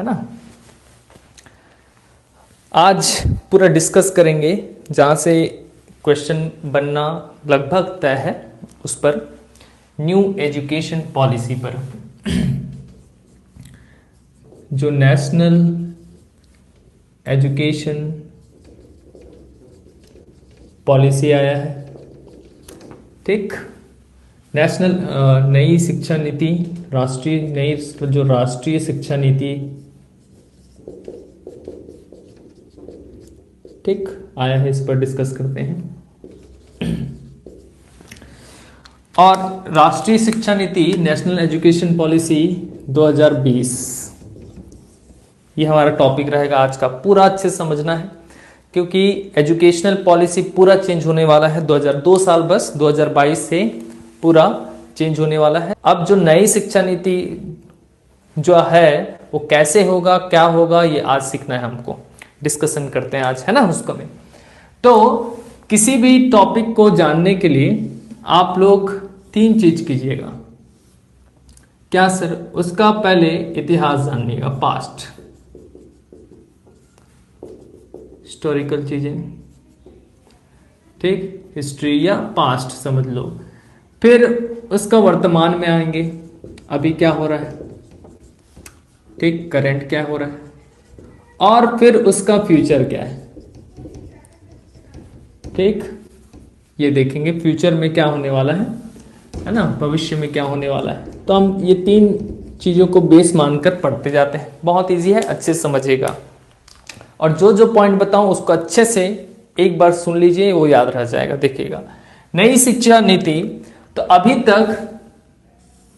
है ना। आज पूरा डिस्कस करेंगे, जहाँ से क्वेश्चन बनना लगभग तय है उस पर, न्यू एजुकेशन पॉलिसी पर। जो नेशनल एजुकेशन पॉलिसी आया है, ठीक, नेशनल नई शिक्षा नीति, राष्ट्रीय नई जो राष्ट्रीय शिक्षा नीति, ठीक, आया है, इस पर डिस्कस करते हैं। और राष्ट्रीय शिक्षा नीति, नेशनल एजुकेशन पॉलिसी 2020, ये हमारा टॉपिक रहेगा आज का। पूरा अच्छे से समझना है, क्योंकि एजुकेशनल पॉलिसी पूरा चेंज होने वाला है। 2002 साल बस, 2022 से पूरा चेंज होने वाला है। अब जो नई शिक्षा नीति जो है वो कैसे होगा, क्या होगा, ये आज सीखना है हमको। डिस्कशन करते हैं आज, है ना, उसको में। तो किसी भी टॉपिक को जानने के लिए आप लोग 3 चीज कीजिएगा। क्या सर? उसका पहले इतिहास जानिएगा, पास्ट, हिस्टोरिकल चीजें, ठीक, हिस्ट्री या पास्ट समझ लो। फिर उसका वर्तमान में आएंगे, अभी क्या हो रहा है, ठीक, करंट क्या हो रहा है, और फिर उसका फ्यूचर क्या है, ठीक, ये देखेंगे फ्यूचर में क्या होने वाला है ना, भविष्य में क्या होने वाला है। तो हम ये 3 चीजों को बेस मानकर पढ़ते जाते हैं। बहुत इजी है, अच्छे से समझिएगा। और जो जो पॉइंट बताऊं उसको अच्छे से एक बार सुन लीजिए, वो याद रह जाएगा। देखिएगा, नई शिक्षा नीति, तो अभी तक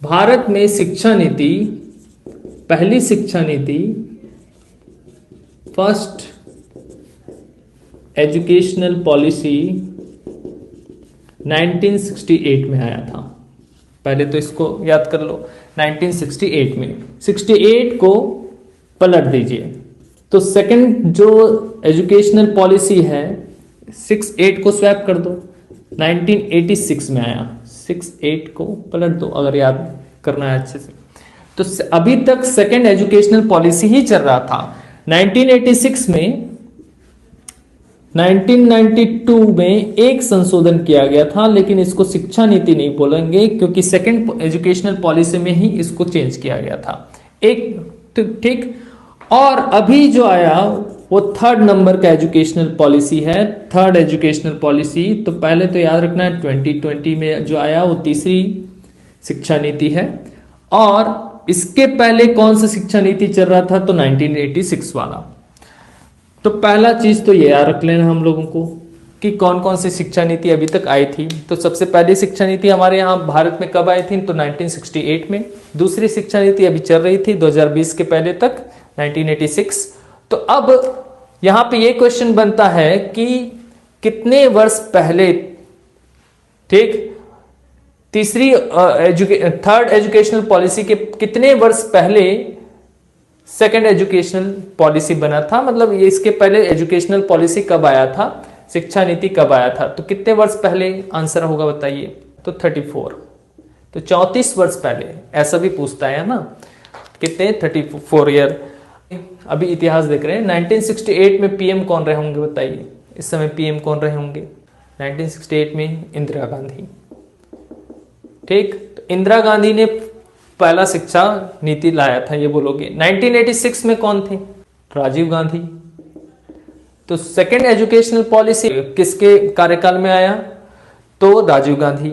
भारत में शिक्षा नीति, पहली शिक्षा नीति, फर्स्ट एजुकेशनल पॉलिसी 1968 में आया था। पहले तो इसको याद कर लो, 1968 में, 68 को पलट दीजिए तो सेकंड जो एजुकेशनल पॉलिसी है 68 को स्वैप कर दो, 1986 में आया। 68 को पलट दो अगर याद करना है अच्छे से। तो अभी तक सेकंड एजुकेशनल पॉलिसी ही चल रहा था। 1986 में 1992 में एक संशोधन किया गया था, लेकिन इसको शिक्षा नीति नहीं बोलेंगे, क्योंकि सेकंड एजुकेशनल पॉलिसी में ही इसको चेंज किया गया था एक, ठीक। और अभी जो आया वो 3rd नंबर का एजुकेशनल पॉलिसी है, 3rd एजुकेशनल पॉलिसी। तो पहले तो याद रखना है 2020 में जो आया वो तीसरी शिक्षा नीति है, और इसके पहले कौन सा शिक्षा नीति चल रहा था, तो 1986 वाला। तो पहला चीज तो ये याद रख लेना हम लोगों को कि कौन कौन सी शिक्षा नीति अभी तक आई थी। तो सबसे पहली शिक्षा नीति हमारे यहाँ भारत में कब आई थी, तो 1968 में। दूसरी शिक्षा नीति अभी चल रही थी 2020 के पहले तक, 1986। तो अब यहाँ पे ये क्वेश्चन बनता है कि कितने वर्ष पहले, ठीक, तीसरी 3rd एजुकेशनल पॉलिसी के कितने वर्ष पहले सेकंड एजुकेशनल पॉलिसी बना था, मतलब ये इसके पहले एजुकेशनल पॉलिसी कब आया था, शिक्षा नीति कब आया था, तो कितने वर्ष पहले आंसर होगा बताइए, तो 34, तो 34 वर्ष पहले। ऐसा भी पूछता है ना, कितने, 34 ईयर। अभी इतिहास देख रहे हैं, 1968 में पीएम कौन रहे होंगे बताइए, इस समय पीएम कौन रहे होंगे 1968 में, इंदिरा गांधी, ठीक। तो इंदिरा गांधी ने पहला शिक्षा नीति लाया था, ये बोलोगे। 1986 में कौन थे, राजीव गांधी। तो सेकंड एजुकेशनल पॉलिसी किसके कार्यकाल में आया, तो राजीव गांधी।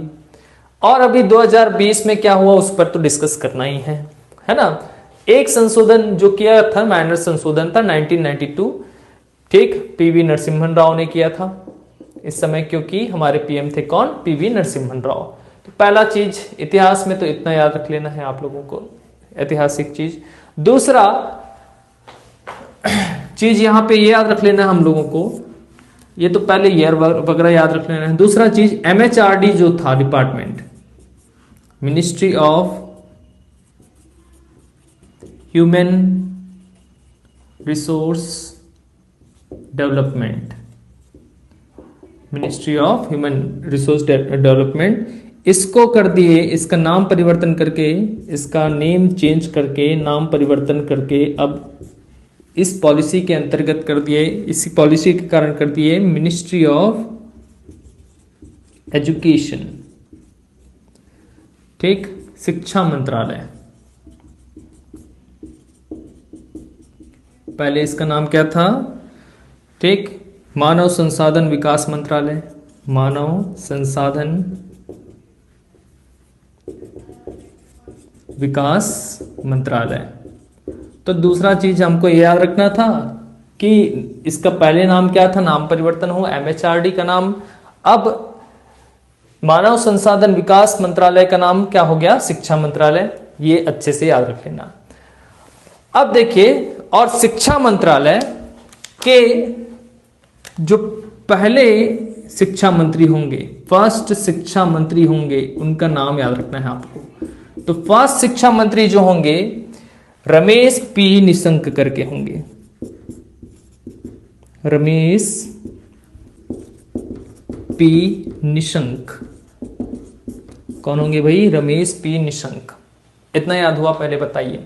और अभी 2020 में क्या हुआ उस पर तो डिस्कस करना ही है ना। एक संशोधन जो किया था, माइनर संशोधन था 1992, ठीक, पीवी नरसिम्हन राव ने किया था इस समय, क्योंकि हमारे पीएम थे कौन, पीवी नरसिम्हन राव। तो पहला चीज इतिहास में तो इतना याद रख लेना है आप लोगों को, ऐतिहासिक चीज। दूसरा चीज यहाँ पे ये याद रख लेना है हम लोगों को, ये तो पहले ईयर वगैरह याद रख लेना है। दूसरा चीज एमएचआरडी जो था department, ministry of human resource development, ministry of human resource development, इसको कर दिए, इसका नाम परिवर्तन करके, इसका नेम चेंज करके, नाम परिवर्तन करके अब इस पॉलिसी के अंतर्गत कर दिए, इसी पॉलिसी के कारण कर दिए मिनिस्ट्री ऑफ एजुकेशन, ठीक, शिक्षा मंत्रालय। पहले इसका नाम क्या था, ठीक, मानव संसाधन विकास मंत्रालय, मानव संसाधन विकास मंत्रालय। तो दूसरा चीज हमको ये याद रखना था कि इसका पहले नाम क्या था, नाम परिवर्तन हो, एमएचआरडी का नाम अब मानव संसाधन विकास मंत्रालय का नाम क्या हो गया, शिक्षा मंत्रालय। ये अच्छे से याद रख लेना। अब देखिए, और शिक्षा मंत्रालय के जो पहले शिक्षा मंत्री होंगे, फर्स्ट शिक्षा मंत्री होंगे, उनका नाम याद रखना है आपको। तो फर्स्ट शिक्षा मंत्री जो होंगे रमेश पी निशंक करके होंगे, रमेश पी निशंक। कौन होंगे भाई, रमेश पी निशंक। इतना याद हुआ, पहले बताइए।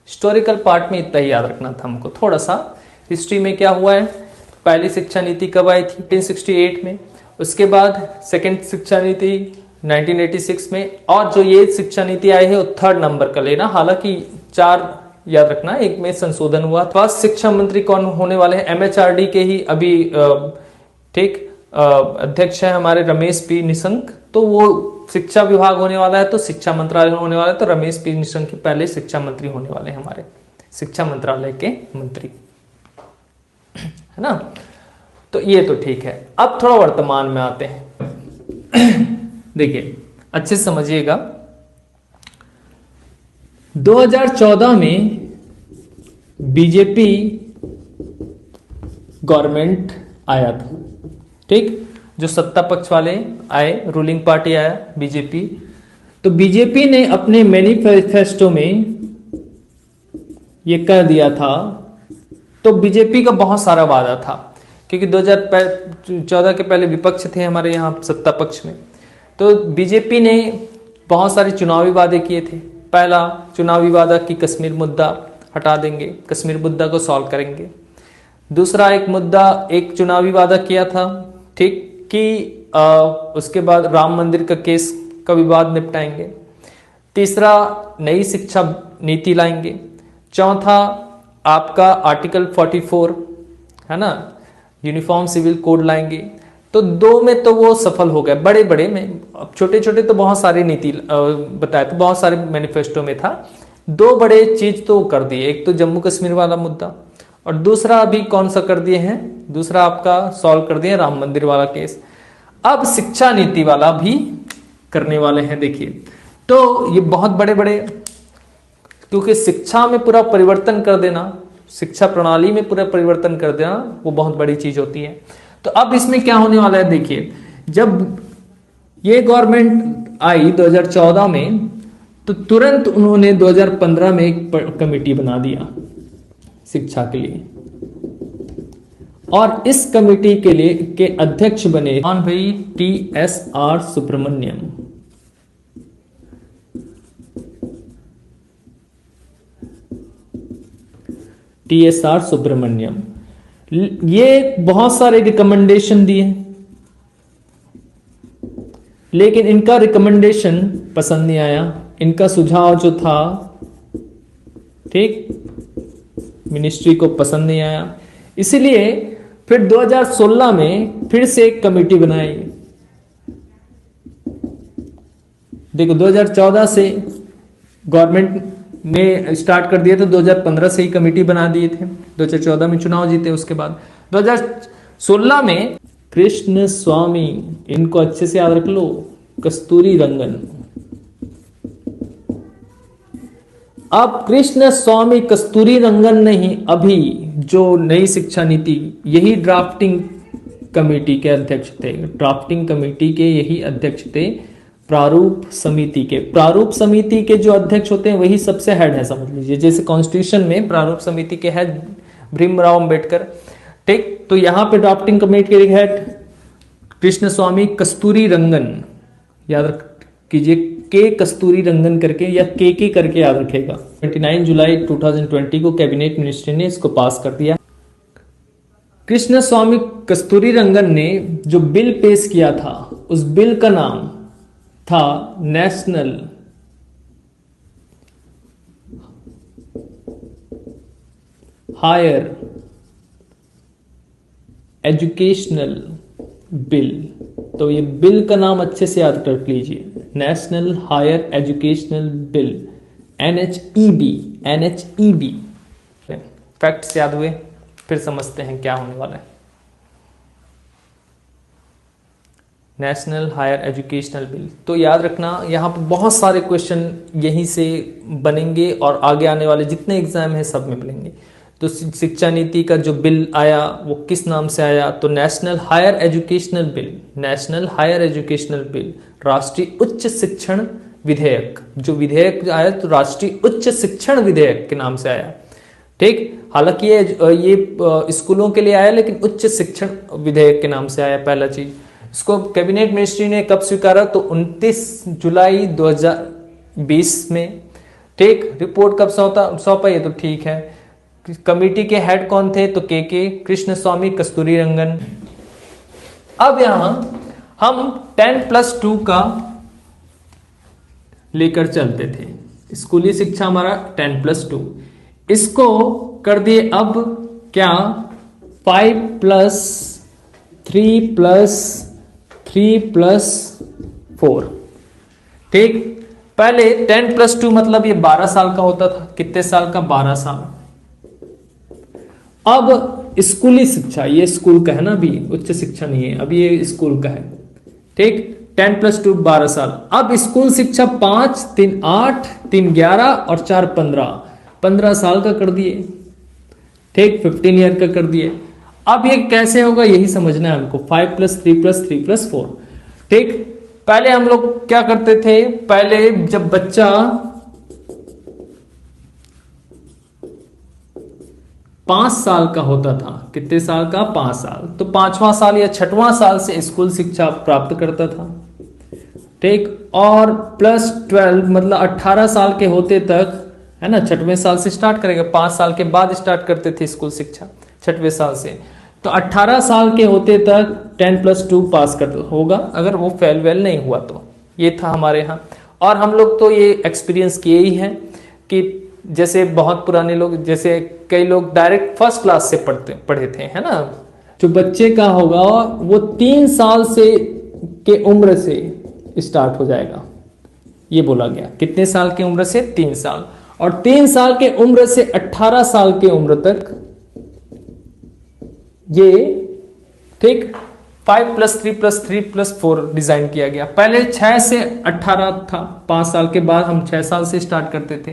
हिस्टोरिकल पार्ट में इतना ही याद रखना था हमको। थोड़ा सा हिस्ट्री में क्या हुआ है, पहली शिक्षा नीति कब आई थी, 1868 में। उसके बाद सेकंड शिक्षा नीति 1986 में, और जो ये शिक्षा नीति आई है वो थर्ड नंबर का लेना, हालांकि 4 याद रखना, एक में संशोधन हुआ। फर्स्ट शिक्षा मंत्री कौन होने वाले हैं, एमएचआरडी के ही अभी ठीक अध्यक्ष है हमारे रमेश पी निशंक। तो वो शिक्षा विभाग होने वाला है, तो शिक्षा मंत्रालय होने वाला है, तो रमेश पी निशंक के पहले शिक्षा मंत्री होने वाले हैं हमारे, शिक्षा मंत्रालय के मंत्री, है ना। तो ये तो ठीक है। अब थोड़ा वर्तमान में आते हैं। देखिए अच्छे से समझिएगा, 2014 में बीजेपी गवर्नमेंट आया था, ठीक, जो सत्ता पक्ष वाले आए, रूलिंग पार्टी आया बीजेपी। तो बीजेपी ने अपने मैनिफेस्टो में ये कह दिया था, तो बीजेपी का बहुत सारा वादा था, क्योंकि 2014 के पहले विपक्ष थे हमारे यहाँ सत्ता पक्ष में। तो बीजेपी ने बहुत सारे चुनावी वादे किए थे। पहला चुनावी वादा कि कश्मीर मुद्दा हटा देंगे, कश्मीर मुद्दा को सॉल्व करेंगे। दूसरा एक मुद्दा, एक चुनावी वादा किया था, ठीक, कि उसके बाद राम मंदिर का केस का विवाद निपटाएंगे। तीसरा नई शिक्षा नीति लाएंगे। चौथा आपका आर्टिकल 44 है ना, यूनिफॉर्म सिविल कोड लाएंगे। तो 2 में तो वो सफल हो गए, बड़े बड़े में, अब छोटे छोटे तो बहुत सारी नीति बताया, तो बहुत सारे मैनिफेस्टो में था। 2 बड़े चीज तो कर दिए, एक तो जम्मू कश्मीर वाला मुद्दा, और दूसरा अभी कौन सा कर दिए हैं, दूसरा आपका सॉल्व कर दिए राम मंदिर वाला केस। अब शिक्षा नीति वाला भी करने वाले हैं। देखिए, तो ये बहुत बड़े बड़े, क्योंकि शिक्षा में पूरा परिवर्तन कर देना, शिक्षा प्रणाली में पूरा परिवर्तन कर देना, वो बहुत बड़ी चीज होती है। तो अब इसमें क्या होने वाला है, देखिए, जब ये गवर्नमेंट आई 2014 में, तो तुरंत उन्होंने 2015 में एक कमेटी बना दिया शिक्षा के लिए, और इस कमेटी के लिए के अध्यक्ष बने कौन भाई, TSR सुब्रमण्यम। TSR सुब्रमण्यम, ये बहुत सारे रिकमेंडेशन दिए, लेकिन इनका रिकमेंडेशन पसंद नहीं आया, इनका सुझाव जो था, ठीक, मिनिस्ट्री को पसंद नहीं आया। इसीलिए फिर 2016 में फिर से एक कमेटी बनाई। देखो 2014 से गवर्नमेंट ने स्टार्ट कर दिया, तो 2015 से ही कमेटी बना दिए थे। 2014 में चुनाव जीते, उसके बाद 2016 में कृष्ण स्वामी, इनको अच्छे से याद रख लो, कस्तूरी रंगन। अब कृष्ण स्वामी कस्तूरी रंगन ने ही अभी जो नई शिक्षा नीति, यही ड्राफ्टिंग कमेटी के अध्यक्ष थे, ड्राफ्टिंग कमेटी के यही अध्यक्ष थे, प्रारूप समिति के। प्रारूप समिति के जो अध्यक्ष होते हैं वही सबसे हेड है, समझ लीजिए। जैसे कॉन्स्टिट्यूशन में प्रारूप समिति के हेड भीमराव अंबेडकर, ठीक, तो यहाँ पे ड्राफ्टिंग कमेटी के हेड कृष्ण स्वामी कस्तूरी रंगन, याद कीजिए, के कस्तूरी रंगन करके या के करके याद रखेगा। 29 जुलाई 2020 को कैबिनेट मिनिस्ट्री ने इसको पास कर दिया। कृष्ण स्वामी कस्तूरी रंगन ने जो बिल पेश किया था, उस बिल का नाम था नेशनल हायर एजुकेशनल बिल। तो ये बिल का नाम अच्छे से याद कर लीजिए, national higher educational bill, NHEB। NHEB facts याद हुए, फिर समझते हैं क्या होने वाला है। नेशनल हायर एजुकेशनल बिल, तो याद रखना यहाँ पर बहुत सारे क्वेश्चन यहीं से बनेंगे और आगे आने वाले जितने एग्जाम हैं सब में बनेंगे। तो शिक्षा नीति का जो बिल आया वो किस नाम से आया, तो national higher educational bill. National higher educational bill, राष्ट्रीय उच्च शिक्षण विधेयक। जो विधेयक आया तो राष्ट्रीय उच्च शिक्षण विधेयक के नाम से आया। ठीक, हालांकि ये स्कूलों के लिए आया, लेकिन उच्च शिक्षण विधेयक के नाम से आया पहला चीज। इसको कैबिनेट मिनिस्ट्री ने कब स्वीकारा, तो 29 जुलाई 2020 में। ठीक, रिपोर्ट कब सौंपा ये तो ठीक है। कमेटी के हेड कौन थे, तो के कृष्ण स्वामी कस्तूरी रंगन। अब यहां हम 10+2 का लेकर चलते थे, स्कूली शिक्षा हमारा 10+2, इसको कर दिए अब क्या 5+3+3+4। ठीक, पहले 10+2 मतलब ये 12 साल का होता था। कितने साल का, 12 साल। अब स्कूली शिक्षा, ये स्कूल का है ना, अभी उच्च शिक्षा नहीं है, अभी ये स्कूल का है। ठीक, 10+2 12 साल। अब स्कूल शिक्षा 5, 3 8, 3 11 और 4 15 साल का कर दिए। ठीक, 15 ईयर का कर दिए। अब ये कैसे होगा यही समझना है हमको, 5+3+3+4। ठीक, पहले हम लोग क्या करते थे, पहले जब बच्चा 5 साल का होता था, कितने साल का, 5 साल, तो 5वां साल या 6वां साल से स्कूल शिक्षा प्राप्त करता था। ठीक, और +12 मतलब 18 साल के होते तक, है ना, 6वें साल से स्टार्ट करेगा, 5 साल के बाद स्टार्ट करते थे स्कूल शिक्षा 6वें साल से। तो 18 साल के होते तक 10+2 पास कर होगा, अगर वो फेल वेल नहीं हुआ तो। ये था हमारे यहाँ। और हम लोग तो ये एक्सपीरियंस किए ही हैं कि जैसे बहुत पुराने लोग, जैसे कई लोग डायरेक्ट फर्स्ट क्लास से पढ़े थे, है ना। जो बच्चे का होगा वो 3 साल से के उम्र से स्टार्ट हो जाएगा, ये बोला गया। कितने साल की उम्र से, 3 साल। और 3 साल के उम्र से 18 साल के उम्र तक ये, ठीक, 5+3+3+4 डिजाइन किया गया। पहले 6 से 18 था, 5 साल के बाद हम 6 साल से स्टार्ट करते थे,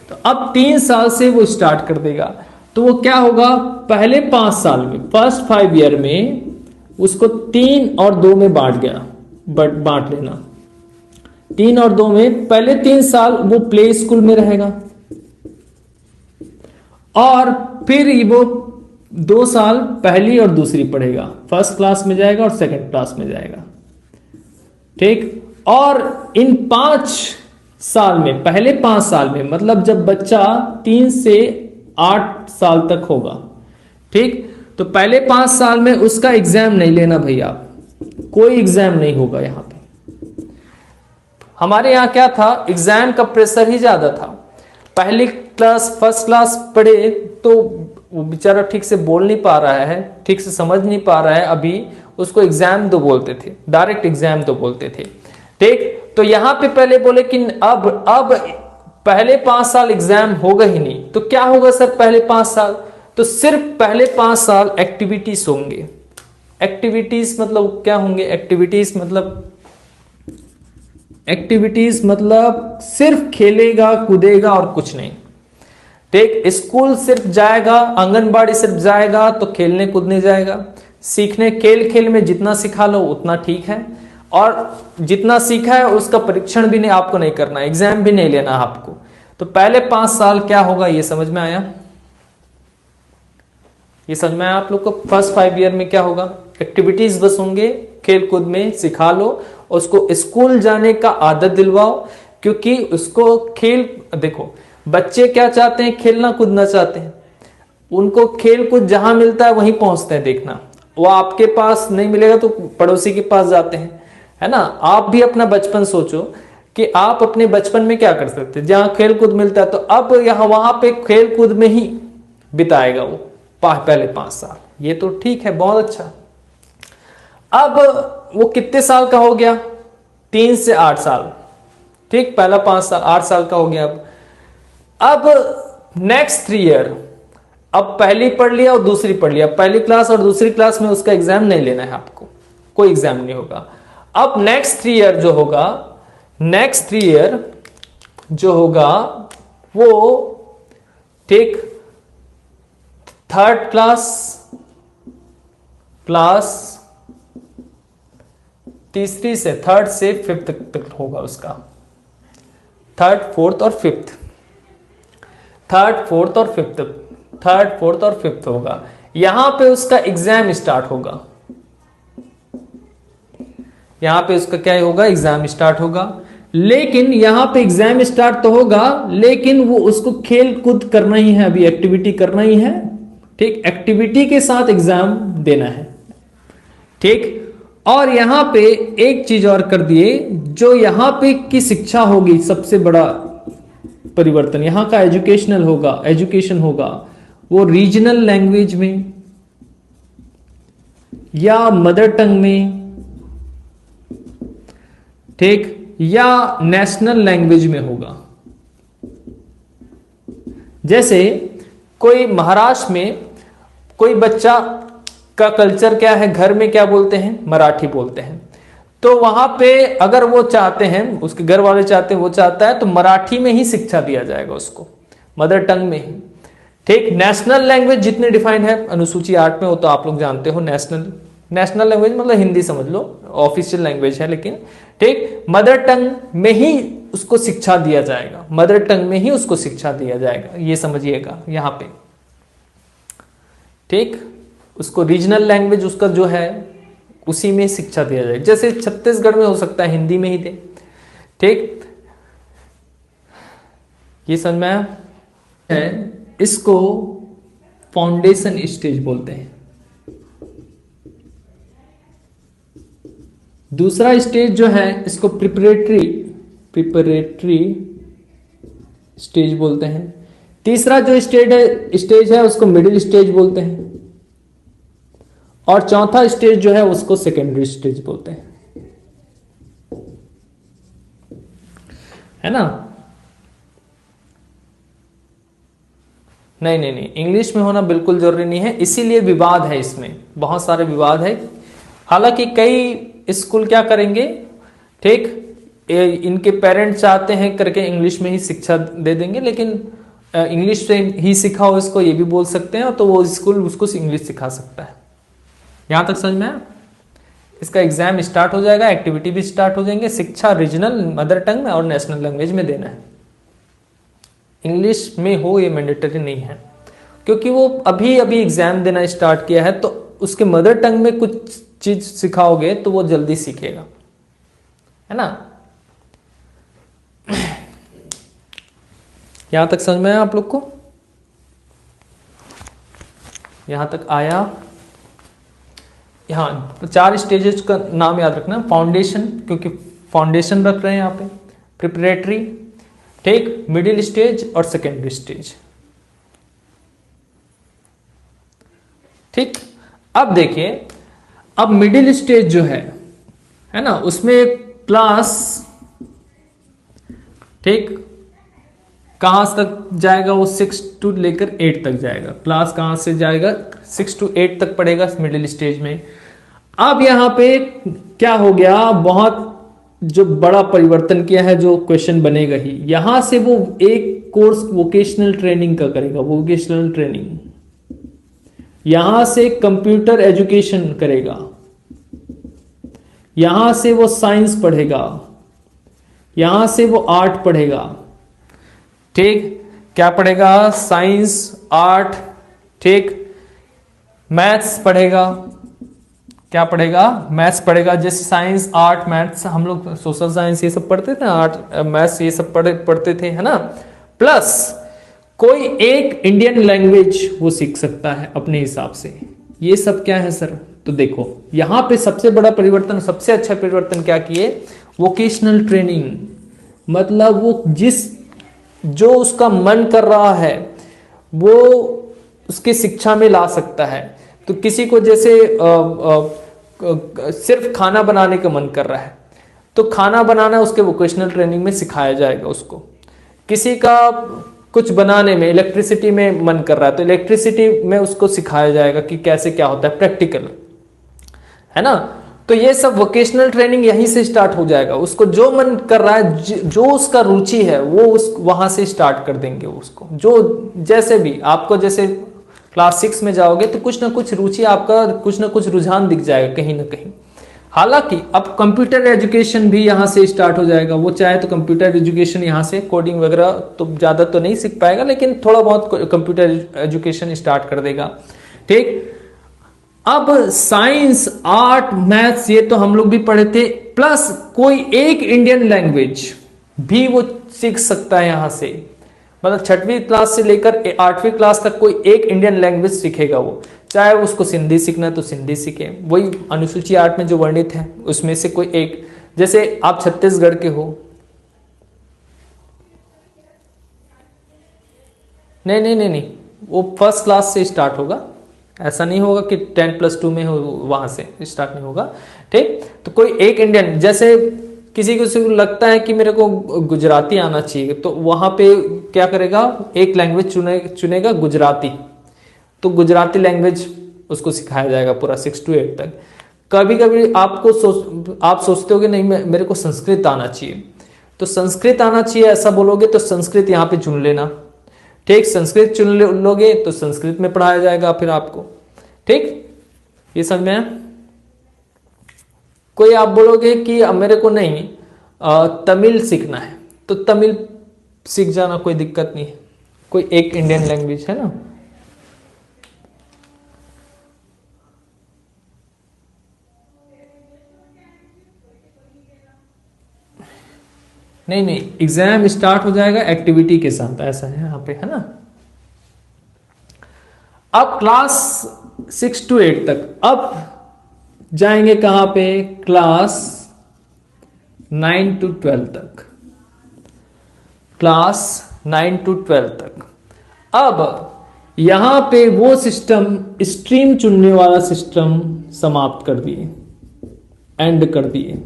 तो अब 3 साल से वो स्टार्ट कर देगा। तो वो क्या होगा, पहले 5 साल में, फर्स्ट 5 ईयर में उसको 3 और 2 में बांट लेना। 3 और 2 में पहले 3 साल वो प्ले स्कूल में रहेगा, और फिर वो 2 साल पहली और दूसरी पढ़ेगा, फर्स्ट क्लास में जाएगा और सेकंड क्लास में जाएगा। ठीक, और इन 5 साल में, पहले 5 साल में मतलब जब बच्चा 3 से 8 साल तक होगा, ठीक, तो पहले 5 साल में उसका एग्जाम नहीं लेना भैया, कोई एग्जाम नहीं होगा। यहां पे हमारे यहां क्या था, एग्जाम का प्रेशर ही ज्यादा था। पहली क्लास, फर्स्ट क्लास पढ़े तो वो बेचारा ठीक से बोल नहीं पा रहा है, ठीक से समझ नहीं पा रहा है, अभी उसको एग्जाम दो बोलते थे, डायरेक्ट एग्जाम दो बोलते थे। ठीक, तो यहां पे पहले बोले कि अब पहले 5 साल एग्जाम होगा ही नहीं, तो क्या होगा सर पहले 5 साल, तो सिर्फ पहले 5 साल एक्टिविटीज होंगे। एक्टिविटीज मतलब क्या होंगे, एक्टिविटीज मतलब सिर्फ खेलेगा कूदेगा और कुछ नहीं। ठीक, स्कूल सिर्फ जाएगा, आंगनबाड़ी सिर्फ जाएगा तो खेलने कूदने जाएगा, सीखने खेल में जितना सिखा लो उतना ठीक है, और जितना सीखा है उसका परीक्षण भी नहीं आपको नहीं करना, एग्जाम भी नहीं लेना आपको। तो पहले 5 साल क्या होगा ये समझ में आया, ये समझ में आया आप लोग को। फर्स्ट 5 ईयर में क्या होगा, एक्टिविटीज बस होंगे, खेल कूद में सिखा लो, उसको स्कूल जाने का आदत दिलवाओ, क्योंकि उसको खेल, देखो बच्चे क्या चाहते हैं, खेलना कूदना चाहते हैं, उनको खेल कूद जहां मिलता है वहीं पहुंचते हैं। देखना, वो आपके पास नहीं मिलेगा तो पड़ोसी के पास जाते हैं, है ना। आप भी अपना बचपन सोचो कि आप अपने बचपन में क्या कर सकते, जहां खेल कूद मिलता है तो अब यहां वहां पे खेल कूद में ही बिताएगा वो पहले 5 साल। ये तो ठीक है, बहुत अच्छा। अब वो कितने साल का हो गया, 3 से 8 साल, ठीक, पहला 5 साल, 8 साल का हो गया। अब नेक्स्ट 3 ईयर, अब पहली पढ़ लिया और दूसरी पढ़ लिया, पहली क्लास और दूसरी क्लास में उसका एग्जाम नहीं लेना है आपको, कोई एग्जाम नहीं होगा। अब नेक्स्ट 3 ईयर जो होगा, नेक्स्ट 3 ईयर जो होगा वो, ठीक, थर्ड क्लास तीसरी से, थर्ड से फिफ्थ तक होगा उसका, थर्ड फोर्थ और फिफ्थ, थर्ड फोर्थ और फिफ्थ, थर्ड फोर्थ और फिफ्थ होगा। यहां पे उसका एग्जाम स्टार्ट होगा, यहां पे उसका क्या होगा, एग्जाम स्टार्ट होगा। लेकिन यहां पे एग्जाम स्टार्ट तो होगा, लेकिन वो उसको खेल कूद करना ही है, अभी एक्टिविटी करना ही है, ठीक, एक्टिविटी के साथ एग्जाम देना है, ठीक। और यहां पे एक चीज और कर दिए, जो यहां पे की शिक्षा होगी, सबसे बड़ा परिवर्तन यहां का एजुकेशनल होगा, एजुकेशन होगा, वो रीजनल लैंग्वेज में या मदर टंग में, ठीक, या नेशनल लैंग्वेज में होगा। जैसे कोई महाराष्ट्र में कोई बच्चा का कल्चर क्या है, घर में क्या बोलते हैं, मराठी बोलते हैं, तो वहां पे अगर वो चाहते हैं, उसके घर वाले चाहते हैं, वो चाहता है तो मराठी में ही शिक्षा दिया जाएगा उसको, मदर टंग में ही, ठीक। नेशनल लैंग्वेज जितने डिफाइन है अनुसूची 8 में, वो तो आप लोग जानते हो, नेशनल लैंग्वेज मतलब हिंदी समझ लो, ऑफिशियल लैंग्वेज है, लेकिन ठीक, मदर टंग में ही उसको शिक्षा दिया जाएगा, मदर टंग में ही उसको शिक्षा दिया जाएगा, ये समझिएगा यहां पे, ठीक। उसको रीजनल लैंग्वेज उसका जो है उसी में शिक्षा दिया जाएगा। जैसे छत्तीसगढ़ में हो सकता है हिंदी में ही दे, ठीक, ये समझ में आया है। इसको फाउंडेशन स्टेज बोलते हैं। दूसरा स्टेज जो है इसको प्रिपरेटरी स्टेज बोलते हैं। तीसरा जो स्टेज है उसको मिडिल स्टेज बोलते हैं, और चौथा स्टेज जो है उसको सेकेंडरी स्टेज बोलते हैं, है ना। नहीं नहीं नहीं, इंग्लिश में होना बिल्कुल जरूरी नहीं है, इसीलिए विवाद है, इसमें बहुत सारे विवाद है। हालांकि कई स्कूल क्या करेंगे, ठीक, इनके पेरेंट्स चाहते हैं करके इंग्लिश में ही शिक्षा दे देंगे, लेकिन इंग्लिश से ही सिखाओ इसको, ये भी बोल सकते हैं, तो वो स्कूल उसको इंग्लिश सिखा सकता है। यहां तक समझ में आया। इसका एग्जाम स्टार्ट हो जाएगा, एक्टिविटी भी स्टार्ट हो जाएंगे, शिक्षा रीजनल मदर टंग में और नेशनल लैंग्वेज में देना है। इंग्लिश में हो ये मैंडेटरी नहीं है, क्योंकि वो अभी अभी एग्जाम देना स्टार्ट किया है, तो उसके मदर टंग में कुछ चीज सिखाओगे तो वो जल्दी सीखेगा, है ना। यहां तक समझ में आया आप लोग को, यहां तक आया। यहां 4 स्टेजेस का नाम याद रखना, फाउंडेशन, क्योंकि फाउंडेशन रख रहे हैं यहां पे, प्रिपरेटरी, ठीक, मिडिल स्टेज और सेकेंडरी स्टेज, ठीक। अब देखिए, अब मिडिल स्टेज जो है ना, उसमें क्लास, ठीक, कहां तक जाएगा वो, 6 to लेकर 8 तक जाएगा। क्लास कहां से जाएगा, 6 to 8 तक पढ़ेगा मिडिल स्टेज में। अब यहां पे क्या हो गया, बहुत जो बड़ा परिवर्तन किया है, जो क्वेश्चन बनेगा ही, यहां से वो एक कोर्स वोकेशनल ट्रेनिंग का करेगा, वोकेशनल ट्रेनिंग, यहां से कंप्यूटर एजुकेशन करेगा, यहां से वो साइंस पढ़ेगा, यहां से वो आर्ट पढ़ेगा, ठीक, क्या पढ़ेगा, साइंस, आर्ट, ठीक, मैथ्स पढ़ेगा, क्या पढ़ेगा, मैथ्स पढ़ेगा। जैसे साइंस, आर्ट, मैथ्स, हम लोग सोशल साइंस ये सब पढ़ते थे, आर्ट, मैथ्स ये सब पढ़ते थे, है ना। प्लस कोई एक इंडियन लैंग्वेज वो सीख सकता है अपने हिसाब से। ये सब क्या है सर, तो देखो यहां पे सबसे बड़ा परिवर्तन, सबसे अच्छा परिवर्तन क्या किए, वोकेशनल ट्रेनिंग। मतलब वो जो उसका मन कर रहा है वो उसकी शिक्षा में ला सकता है। तो किसी को जैसे सिर्फ खाना बनाने का मन कर रहा है तो खाना बनाना उसके वोकेशनल ट्रेनिंग में सिखाया जाएगा उसको। किसी का कुछ बनाने में, इलेक्ट्रिसिटी में मन कर रहा है तो इलेक्ट्रिसिटी में उसको सिखाया जाएगा कि कैसे क्या होता है, प्रैक्टिकल, है ना। तो ये सब वोकेशनल ट्रेनिंग यहीं से स्टार्ट हो जाएगा। उसको जो मन कर रहा है, जो उसका रुचि है वो उस वहां से स्टार्ट कर देंगे उसको। जो जैसे भी आपको, जैसे क्लास 6 में जाओगे तो कुछ ना कुछ रुचि आपका, कुछ ना कुछ रुझान दिख जाएगा कहीं ना कहीं। हालांकि अब कंप्यूटर एजुकेशन भी यहाँ से स्टार्ट हो जाएगा। वो चाहे तो कंप्यूटर एजुकेशन यहाँ से कोडिंग वगैरह तो ज़्यादा तो नहीं सीख पाएगा, लेकिन थोड़ा बहुत कंप्यूटर एजुकेशन स्टार्ट कर देगा, ठीक। अब साइंस, आर्ट, मैथ्स ये तो हम लोग भी पढ़े थे, प्लस कोई एक इंडियन लैंग्वेज भी वो सीख सकता है यहाँ से। मतलब 6वीं क्लास से लेकर 8वीं क्लास तक कोई एक इंडियन लैंग्वेज सीखेगा वो। चाहे उसको सिंधी सीखना है तो सिंधी सीखे, वही अनुसूची 8 में जो वर्णित है उसमें से कोई एक। जैसे आप छत्तीसगढ़ के हो, नहीं, वो फर्स्ट क्लास से स्टार्ट होगा। ऐसा नहीं होगा कि 10+2 में हो, वहां से स्टार्ट नहीं होगा, ठीक। तो कोई एक इंडियन, जैसे किसी को लगता है कि मेरे को गुजराती आना चाहिए तो वहां पे क्या करेगा, एक लैंग्वेज चुनेगा गुजराती, तो गुजराती लैंग्वेज उसको सिखाया जाएगा पूरा 6 to 8 तक। कभी कभी आप सोचते हो कि नहीं मेरे को संस्कृत आना चाहिए, तो संस्कृत आना चाहिए ऐसा बोलोगे तो संस्कृत यहाँ पे चुन लेना, ठीक। संस्कृत चुन लोगे तो संस्कृत में पढ़ाया जाएगा फिर आपको, ठीक। ये समझ में है। कोई आप बोलोगे कि अब मेरे को नहीं तमिल सीखना है तो तमिल सीख जाना, कोई दिक्कत नहीं है। कोई एक इंडियन लैंग्वेज है ना। नहीं, एग्जाम स्टार्ट हो जाएगा एक्टिविटी के साथ, ऐसा है यहाँ पे, है ना। अब क्लास 6 to 8 तक, अब जाएंगे कहां पे, क्लास 9 to 12 तक, क्लास 9 to 12 तक। अब यहां पे वो सिस्टम, स्ट्रीम चुनने वाला सिस्टम समाप्त कर दिए, एंड कर दिए।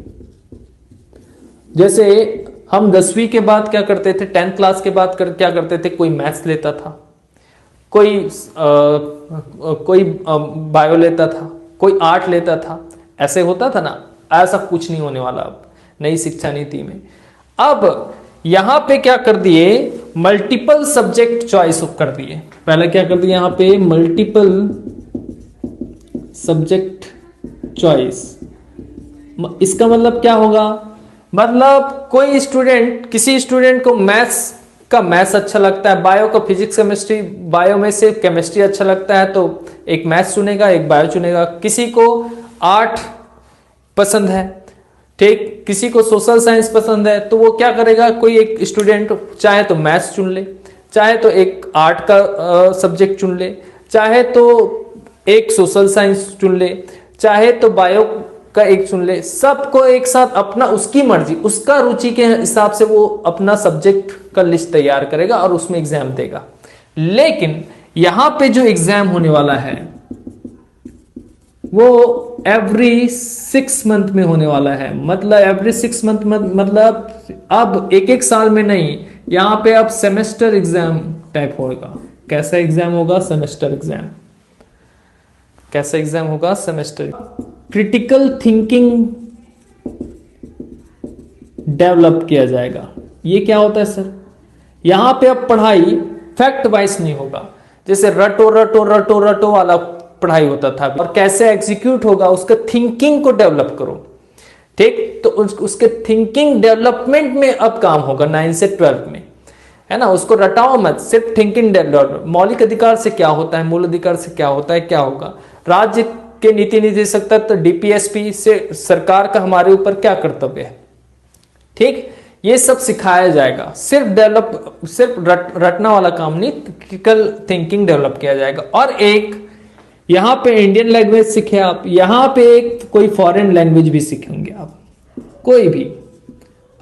जैसे हम 10वीं के बाद क्या करते थे, 10th क्लास के बाद क्या करते थे, कोई मैथ्स लेता था, कोई बायो लेता था, कोई आर्ट लेता था, ऐसे होता था ना। ऐसा कुछ नहीं होने वाला अब नई शिक्षा नीति में। अब यहां पे क्या कर दिए, मल्टीपल सब्जेक्ट चॉइस कर दिए। पहले क्या कर दिया, यहां पे मल्टीपल सब्जेक्ट चॉइस। इसका मतलब क्या होगा, मतलब कोई स्टूडेंट, किसी स्टूडेंट को मैथ्स अच्छा लगता है, बायो का फिजिक्स केमिस्ट्री, बायो में से केमिस्ट्री अच्छा लगता है तो एक मैथ्स चुनेगा, एक बायो चुनेगा। किसी को आर्ट पसंद है, ठीक, किसी को सोशल साइंस पसंद है तो वो क्या करेगा, कोई एक स्टूडेंट चाहे तो मैथ्स चुन ले, चाहे तो एक आर्ट का सब्जेक्ट चुन ले, चाहे तो एक सोशल साइंस चुन ले, चाहे तो बायो का एक चुन ले। सबको एक साथ अपना, उसकी मर्जी, उसका रुचि के हिसाब से वो अपना सब्जेक्ट का लिस्ट तैयार करेगा और उसमें एग्जाम देगा। लेकिन यहां पे जो एग्जाम होने वाला है वो एवरी 6 मंथ में होने वाला है। मतलब एवरी 6 मंथ मतलब अब एक साल में नहीं, यहां पे अब सेमेस्टर एग्जाम टाइप होगा। कैसा एग्जाम होगा, सेमेस्टर एग्जाम। कैसा एग्जाम होगा, सेमेस्टर। क्रिटिकल थिंकिंग डेवलप किया जाएगा। ये क्या होता है सर, यहां पे अब पढ़ाई फैक्ट वाइज नहीं होगा, जैसे रटो रटो रटो रटो वाला पढ़ाई होता था। और कैसे एग्जीक्यूट होगा, उसका थिंकिंग को डेवलप करो, ठीक। तो उसके थिंकिंग डेवलपमेंट में अब काम होगा 9 से 12 में, है ना। उसको रटाओ मत, सिर्फ थिंकिंग डेवलप। मौलिक अधिकार से क्या होता है, मूल अधिकार से क्या होता है, क्या होगा, राज्य के नीति नहीं दे सकता तो डीपीएसपी से सरकार का हमारे ऊपर क्या कर्तव्य है। ठीक, ये सब सिखाया जाएगा। सिर्फ रटना वाला काम नहीं, क्रिटिकल थिंकिंग डेवलप किया जाएगा। और एक यहाँ पे इंडियन लैंग्वेज सीखे आप, यहाँ पे एक कोई फॉरेन लैंग्वेज भी सीखेंगे आप, कोई भी।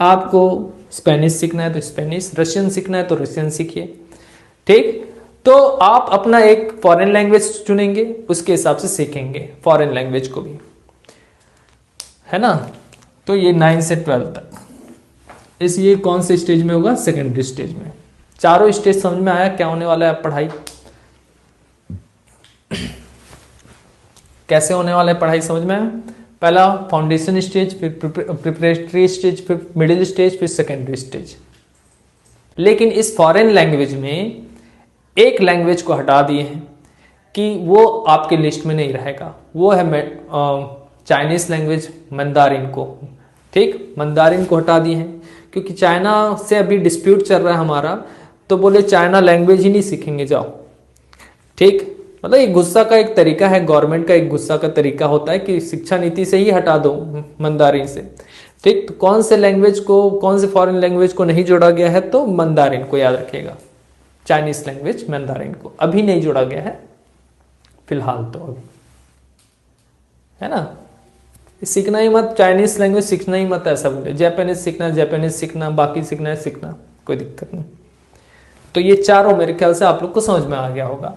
आपको स्पेनिश सीखना है तो स्पेनिश, रशियन सीखना है तो रशियन सीखिए। ठीक, तो आप अपना एक फॉरेन लैंग्वेज चुनेंगे, उसके हिसाब से सीखेंगे फॉरेन लैंग्वेज को भी, है ना। तो ये 9 से 12 तक ये कौन से स्टेज में होगा? सेकेंडरी स्टेज में। चारों स्टेज समझ में आया क्या होने वाला है पढ़ाई, कैसे होने वाला है पढ़ाई, समझ में आया? पहला फाउंडेशन स्टेज, फिर प्रिपरेटरी स्टेज, फिर मिडिल स्टेज, फिर सेकेंडरी स्टेज। लेकिन इस फॉरेन लैंग्वेज में एक लैंग्वेज को हटा दिए हैं कि वो आपके लिस्ट में नहीं रहेगा, वो है चाइनीज लैंग्वेज, मंदारिन को। ठीक, मंदारिन को हटा दिए हैं क्योंकि चाइना से अभी डिस्प्यूट चल रहा है हमारा, तो बोले चाइना लैंग्वेज ही नहीं सीखेंगे, जाओ। ठीक, मतलब ये गुस्सा का एक तरीका है, गवर्नमेंट का एक गुस्सा का तरीका होता है कि शिक्षा नीति से ही हटा दो मंदारिन से। ठीक, तो कौन से लैंग्वेज को, कौन से फॉरेन लैंग्वेज को नहीं जोड़ा गया है? तो मंदारिन को याद रखिएगा, चाइनीज लैंग्वेज मंदारिन को अभी नहीं जोड़ा गया है फिलहाल, तो अभी, है ना। सीखना ही मत, चाइनीज लैंग्वेज सीखना ही मत ऐसा बोले, जापानीज सीखना, बाकी सीखना है सीखना, कोई दिक्कत नहीं। तो ये चारों मेरे ख्याल से आप लोग को समझ में आ गया होगा।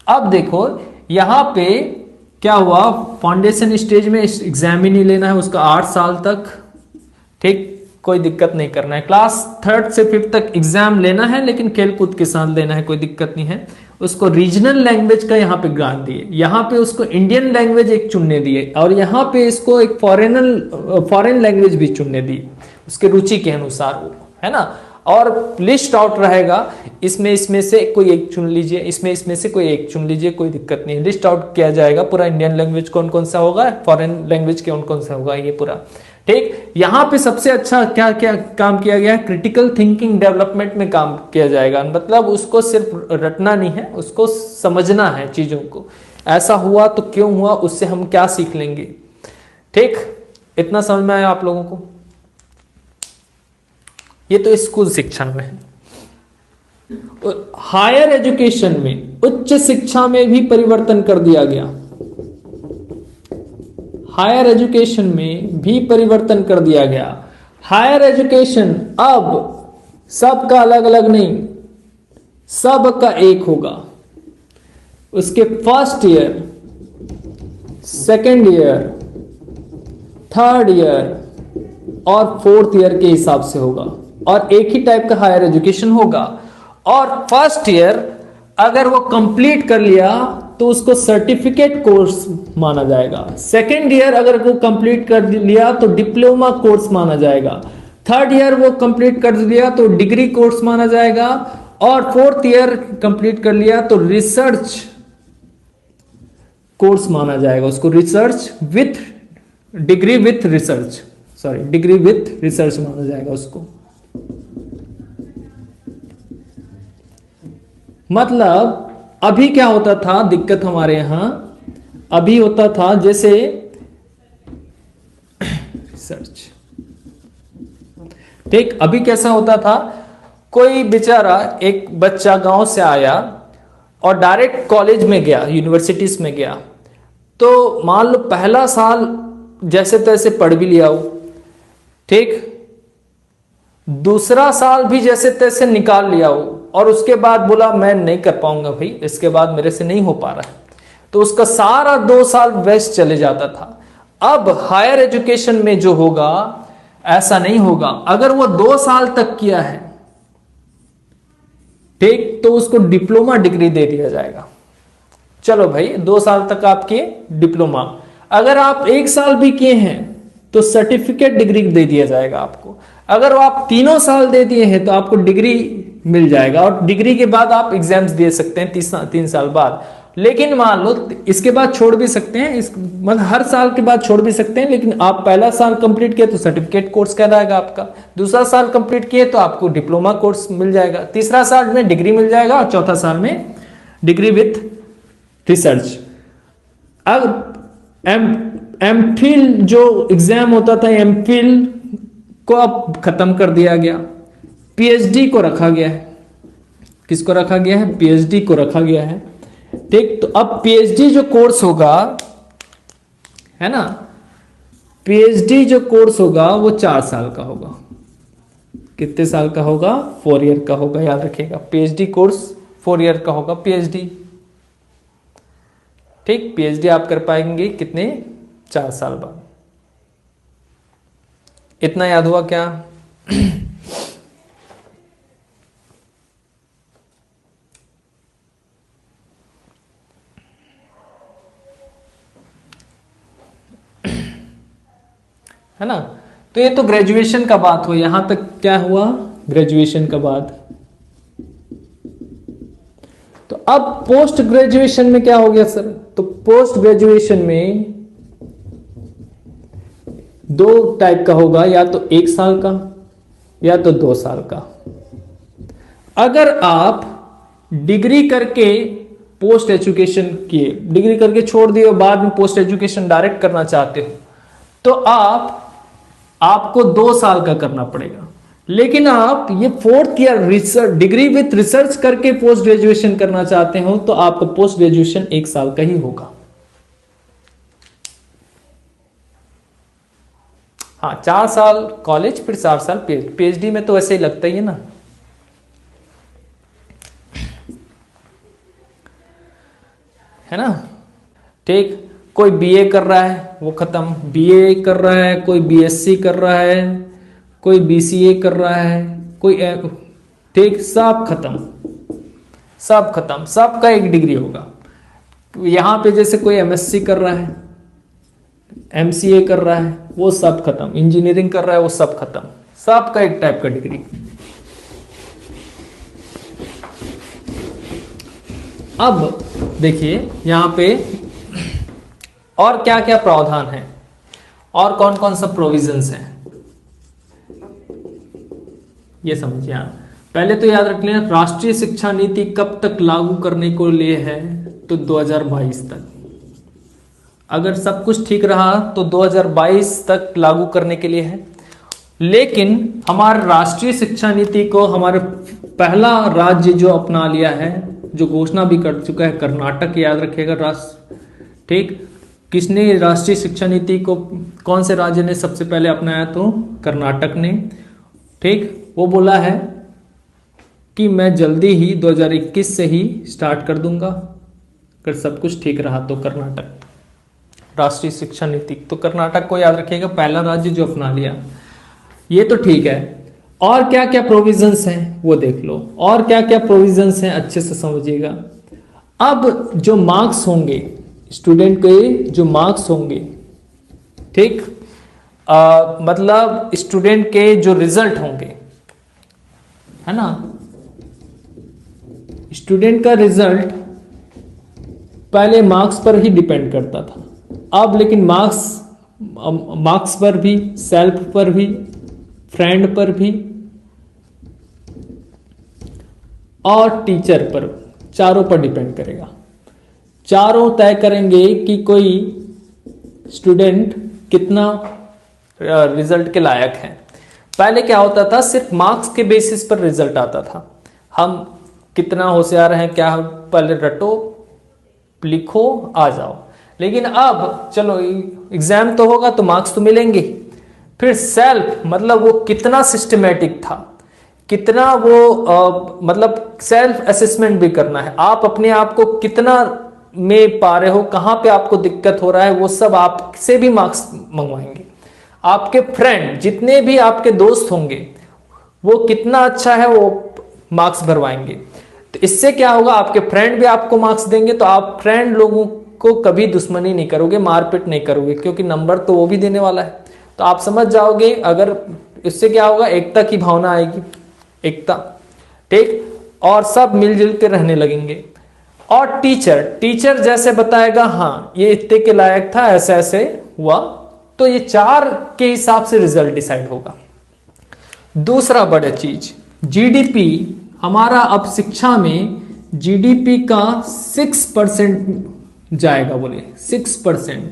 अब देखो यहाँ पे क्या हुआ, फाउंडेशन स्टेज में एग्जाम ही नहीं लेना है उसका 8 साल तक। ठीक, कोई दिक्कत नहीं करना है। क्लास 3rd से 5th तक एग्जाम लेना है, लेकिन खेलकूद के साथ लेना है, कोई दिक्कत नहीं है। उसको रीजनल लैंग्वेज का यहाँ पे ग्रांट दिए, यहाँ पे उसको इंडियन लैंग्वेज एक चुनने दिए, और यहाँ पे इसको एक फॉरेन लैंग्वेज भी चुनने दी उसके रुचि के अनुसार, वो है ना। और लिस्ट आउट रहेगा, इसमें से कोई एक चुन लीजिए, इसमें से कोई एक चुन लीजिए, कोई दिक्कत नहीं। लिस्ट आउट किया जाएगा पूरा, इंडियन लैंग्वेज कौन कौन सा होगा, फॉरेन लैंग्वेज कौन कौन सा होगा, ये पूरा। ठीक, यहाँ पे सबसे अच्छा क्या क्या काम किया गया है, क्रिटिकल थिंकिंग डेवलपमेंट में काम किया जाएगा। मतलब उसको सिर्फ रटना नहीं है, उसको समझना है चीजों को, ऐसा हुआ तो क्यों हुआ, उससे हम क्या सीख लेंगे। ठीक, इतना समझ में आया आप लोगों को? ये तो स्कूल शिक्षा में है। हायर एजुकेशन में, उच्च शिक्षा में भी परिवर्तन कर दिया गया। हायर एजुकेशन में भी परिवर्तन कर दिया गया। हायर एजुकेशन अब सबका अलग अलग नहीं, सबका एक होगा। उसके first year, second year, third year और फोर्थ ईयर के हिसाब से होगा, और एक ही टाइप का हायर एजुकेशन होगा। और फर्स्ट ईयर अगर वो कंप्लीट कर लिया तो उसको सर्टिफिकेट कोर्स माना जाएगा। सेकेंड ईयर अगर वो कंप्लीट कर लिया तो डिप्लोमा कोर्स माना जाएगा। थर्ड ईयर वो कंप्लीट कर लिया तो डिग्री कोर्स माना जाएगा। और फोर्थ ईयर कंप्लीट कर लिया तो रिसर्च कोर्स माना जाएगा। उसको research with degree with research, sorry degree with research माना जाएगा उसको। मतलब अभी क्या होता था, दिक्कत हमारे यहां अभी होता था जैसे रिसर्च, ठीक, अभी कैसा होता था, कोई बेचारा एक बच्चा गांव से आया और डायरेक्ट कॉलेज में गया, यूनिवर्सिटीज में गया, तो मान लो पहला साल जैसे तैसे पढ़ भी लिया हो, ठीक, दूसरा साल भी जैसे तैसे निकाल लिया हो, और उसके बाद बोला मैं नहीं कर पाऊंगा भाई, इसके बाद मेरे से नहीं हो पा रहा है, तो उसका सारा 2 साल वेस्ट चले जाता था। अब हायर एजुकेशन में जो होगा ऐसा नहीं होगा। अगर वो 2 साल तक किया है, ठीक, तो उसको डिप्लोमा डिग्री दे दिया जाएगा। चलो भाई 2 साल तक आप किए डिप्लोमा, अगर आप 1 साल भी किए हैं तो सर्टिफिकेट डिग्री दे दिया जाएगा आपको। अगर आप 3 साल दे दिए हैं तो आपको डिग्री मिल जाएगा, और डिग्री के बाद आप एग्जाम्स दे सकते हैं 3 साल बाद। लेकिन मान लो इसके बाद छोड़ भी सकते हैं, मतलब हर साल के बाद छोड़ भी सकते हैं, लेकिन आप पहला साल कंप्लीट किए तो सर्टिफिकेट कोर्स कहलाएगा आपका, दूसरा साल कंप्लीट किए तो आपको डिप्लोमा कोर्स मिल जाएगा, तीसरा साल में डिग्री मिल जाएगा, और चौथा साल में डिग्री विथ रिसर्च। अब एम फिल जो एग्जाम होता था, एम फिल को अब खत्म कर दिया गया, पीएचडी को रखा गया है। किसको रखा गया है? पीएचडी को रखा गया है। ठीक, तो अब पीएचडी जो कोर्स होगा, है ना, पीएचडी जो कोर्स होगा वो 4 साल का होगा। कितने साल का होगा? 4 ईयर का होगा, याद रखिएगा। पीएचडी कोर्स 4 ईयर का होगा पीएचडी। ठीक, पीएचडी आप कर पाएंगे कितने? 4 साल बाद। इतना याद हुआ क्या? है ना? तो ये तो ग्रेजुएशन का बात हुआ, यहां तक क्या हुआ? ग्रेजुएशन का बाद। तो अब पोस्ट ग्रेजुएशन में क्या हो गया सर? तो पोस्ट ग्रेजुएशन में 2 टाइप का होगा, या तो 1 साल का या तो 2 साल का। अगर आप डिग्री करके पोस्ट एजुकेशन किए, डिग्री करके छोड़ दिए और बाद में पोस्ट एजुकेशन डायरेक्ट करना चाहते हो, तो आपको 2 साल का करना पड़ेगा। लेकिन आप ये 4th year research degree with research करके पोस्ट ग्रेजुएशन करना चाहते हो, तो आपको पोस्ट ग्रेजुएशन 1 साल का ही होगा। हाँ, 4 साल कॉलेज, फिर 4 साल पीएचडी में तो वैसे ही लगता ही है ना। है ना? ठीक, कोई बीए कर रहा है वो खत्म, बीए कर रहा है, कोई बीएससी कर रहा है, कोई बीसीए कर रहा है, कोई ठीक, सब खत्म, सब खत्म, सबका एक डिग्री होगा। यहां पे जैसे कोई एमएससी कर रहा है, एमसीए कर रहा है, वो सब खत्म, इंजीनियरिंग कर रहा है वो सब खत्म, सबका एक टाइप का डिग्री। अब देखिए यहां पे और क्या क्या प्रावधान है और कौन कौन सा प्रोविजंस है, ये समझिए आप। पहले तो याद रख लेना, राष्ट्रीय शिक्षा नीति कब तक लागू करने को लिए है? तो 2022 तक। अगर सब कुछ ठीक रहा तो 2022 तक लागू करने के लिए है। लेकिन हमारे राष्ट्रीय शिक्षा नीति को हमारे पहला राज्य जो अपना लिया है, जो घोषणा भी कर चुका है, कर्नाटक, याद रखिएगा। राष्ट्र ठीक, किसने राष्ट्रीय शिक्षा नीति को, कौन से राज्य ने सबसे पहले अपनाया? तो कर्नाटक ने। ठीक, वो बोला है कि मैं जल्दी ही 2021 से ही स्टार्ट कर दूंगा, अगर सब कुछ ठीक रहा तो। कर्नाटक राष्ट्रीय शिक्षा नीति, तो कर्नाटक को याद रखिएगा पहला राज्य जो अपना लिया। ये तो ठीक है। और क्या क्या प्रोविजंस हैं वो देख लो, और क्या क्या प्रोविजंस हैं अच्छे से समझिएगा। अब जो मार्क्स होंगे, स्टूडेंट के जो मार्क्स होंगे, ठीक, मतलब स्टूडेंट के जो रिजल्ट होंगे, है ना, स्टूडेंट का रिजल्ट पहले मार्क्स पर ही डिपेंड करता था। अब लेकिन मार्क्स पर भी, सेल्फ पर भी, फ्रेंड पर भी और टीचर पर, चारों पर डिपेंड करेगा। चारों तय करेंगे कि कोई स्टूडेंट कितना रिजल्ट के लायक है। पहले क्या होता था? सिर्फ मार्क्स के बेसिस पर रिजल्ट आता था। हम कितना होशियार हैं, क्या पहले रटो, लिखो, आ जाओ। लेकिन अब चलो एग्जाम तो होगा तो मार्क्स तो मिलेंगे। फिर सेल्फ, मतलब वो कितना सिस्टमेटिक था, कितना वो मतलब सेल्फ असेसमेंट भी करना है। आप अपने आप को कितना में पा रहे हो, कहां पे आपको दिक्कत हो रहा है, वो सब आपसे भी मार्क्स मंगवाएंगे। आपके फ्रेंड, जितने भी आपके दोस्त होंगे, वो कितना अच्छा है वो मार्क्स भरवाएंगे। तो इससे क्या होगा? आपके फ्रेंड भी आपको मार्क्स देंगे, तो आप फ्रेंड लोगों को कभी दुश्मनी नहीं करोगे, मारपीट नहीं करोगे, क्योंकि नंबर तो वो भी देने वाला है। तो आप समझ जाओगे। अगर इससे क्या होगा? एकता की भावना आएगी, एकता, ठीक, और सब मिलजुल के रहने लगेंगे। और टीचर जैसे बताएगा, हाँ ये इतने के लायक था, ऐसे ऐसे हुआ, तो ये 4 के हिसाब से रिजल्ट डिसाइड होगा। दूसरा बड़ा चीज, जीडीपी। हमारा अब शिक्षा में जीडीपी का 6% जाएगा, बोले 6%।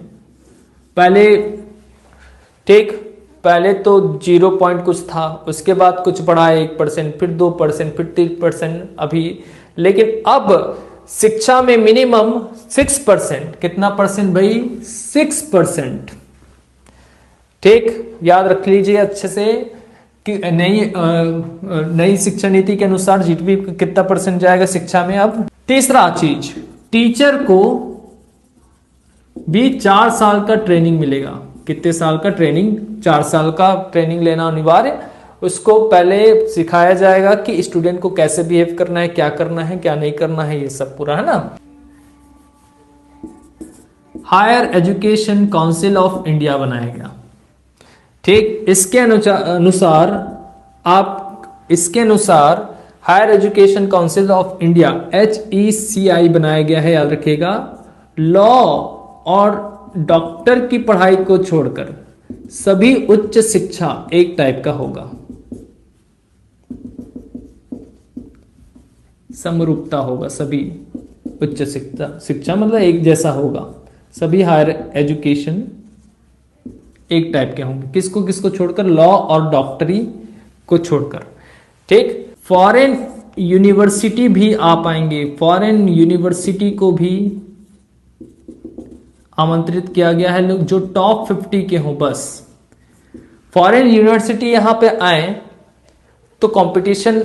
पहले, ठीक, पहले तो 0 पॉइंट कुछ था, उसके बाद कुछ बढ़ा 1%, फिर 2%, फिर 3% अभी, लेकिन अब शिक्षा में मिनिमम 6%, कितना परसेंट भाई? 6%। ठीक, याद रख लीजिए अच्छे से कि नई शिक्षा नीति के अनुसार जीडीपी कितना परसेंट जाएगा शिक्षा में। अब तीसरा चीज, टीचर को भी 4 साल का ट्रेनिंग मिलेगा। कितने साल का ट्रेनिंग? 4 साल का ट्रेनिंग लेना अनिवार्य। उसको पहले सिखाया जाएगा कि स्टूडेंट को कैसे बिहेव करना है, क्या करना है, क्या नहीं करना है, ये सब पूरा, है ना। Higher education council of India बनाया गया। ठीक, इसके अनुसार higher education council of India HECI बनाया गया है, याद रखिएगा। लॉ और डॉक्टर की पढ़ाई को छोड़कर सभी उच्च शिक्षा एक टाइप का होगा, समरूपता होगा, सभी उच्च शिक्षा मतलब एक जैसा होगा, सभी हायर एजुकेशन एक टाइप के होंगे। किसको किसको छोड़कर? लॉ और डॉक्टरी को छोड़कर। ठीक, फॉरेन यूनिवर्सिटी भी आ पाएंगे, फॉरेन यूनिवर्सिटी को भी आमंत्रित किया गया है, लोग जो टॉप 50 के हों बस। फॉरेन यूनिवर्सिटी यहां पे आए तो कंपटीशन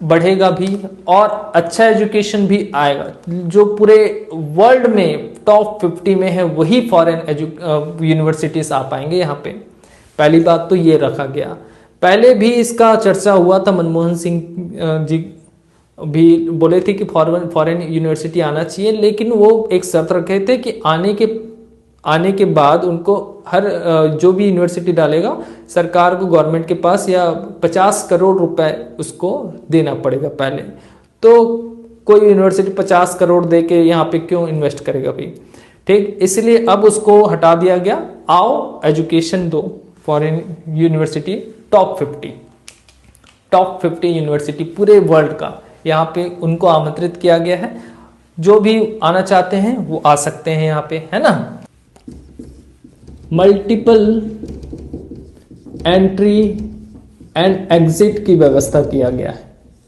बढ़ेगा भी और अच्छा एजुकेशन भी आएगा। जो पूरे वर्ल्ड में टॉप 50 में है वही फॉरेन यूनिवर्सिटीज आ पाएंगे यहाँ पे। पहली बात तो ये रखा गया। पहले भी इसका चर्चा हुआ था, मनमोहन सिंह जी भी बोले थे कि फॉरेन यूनिवर्सिटी आना चाहिए, लेकिन वो एक शर्त रखे थे कि आने के बाद उनको हर जो भी यूनिवर्सिटी डालेगा सरकार को, गवर्नमेंट के पास या 50 करोड़ रुपए उसको देना पड़ेगा पहले। तो कोई यूनिवर्सिटी 50 करोड़ दे के यहाँ पे क्यों इन्वेस्ट करेगा भाई। ठीक, इसलिए अब उसको हटा दिया गया। आओ एजुकेशन दो, फॉरेन यूनिवर्सिटी टॉप 50 यूनिवर्सिटी पूरे वर्ल्ड का यहाँ पे उनको आमंत्रित किया गया है। जो भी आना चाहते हैं वो आ सकते हैं यहाँ पे, है ना। मल्टीपल एंट्री एंड एग्जिट की व्यवस्था किया गया है।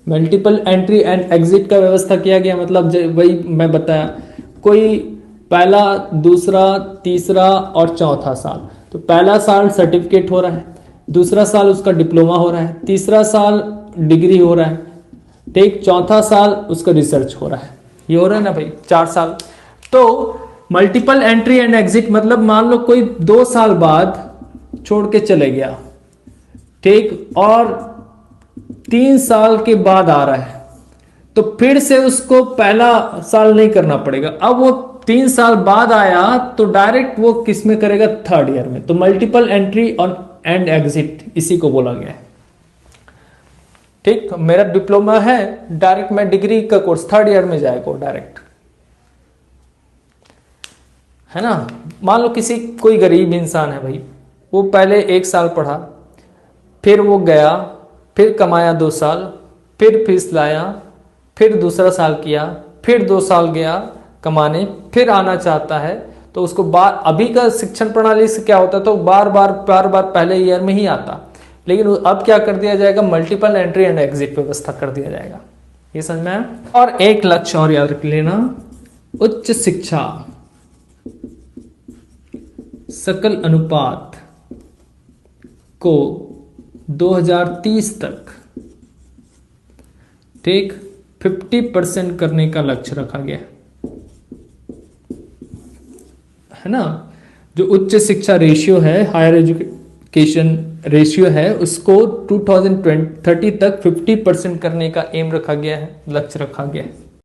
मल्टीपल एंट्री एंड एग्जिट का व्यवस्था किया गया मतलब वही मैं बताया, कोई पहला, दूसरा, तीसरा और चौथा साल। तो पहला साल सर्टिफिकेट हो रहा है, दूसरा साल उसका डिप्लोमा हो रहा है, तीसरा साल डिग्री हो रहा है, ठीक, चौथा साल उसका रिसर्च हो रहा है। ये हो रहा है ना भाई, 4 साल। तो मल्टीपल एंट्री एंड एग्जिट मतलब मान लो कोई 2 साल बाद छोड़ के चले गया, ठीक, और 3 साल के बाद आ रहा है, तो फिर से उसको पहला साल नहीं करना पड़ेगा। अब वो 3 साल बाद आया तो डायरेक्ट वो किस में करेगा? 3rd ईयर में। तो मल्टीपल एंट्री और एंड एग्जिट इसी को बोला गया है। ठीक, मेरा डिप्लोमा है, डायरेक्ट मैं डिग्री का कोर्स 3rd ईयर में जाएगा डायरेक्ट, है ना। मान लो कोई गरीब इंसान है भाई, वो पहले 1 साल पढ़ा, फिर वो गया, फिर कमाया 2 साल, फिर फीस लाया, फिर दूसरा साल किया, फिर 2 साल गया कमाने, फिर आना चाहता है, तो उसको अभी का शिक्षण प्रणाली से क्या होता है, तो बार बार पहले ईयर में ही आता। लेकिन अब क्या कर दिया जाएगा? मल्टीपल एंट्री एंड एग्जिट व्यवस्था कर दिया जाएगा। ये समझ में आया। और एक लक्ष्य और याद रख लेना, उच्च शिक्षा सकल अनुपात को 2030 तक, ठीक, 50% करने का लक्ष्य रखा गया है ना। जो उच्च शिक्षा रेशियो है, हायर एजुकेशन रेशियो है, उसको 2030 तक 50% करने का एम रखा गया है, लक्ष्य रखा गया है।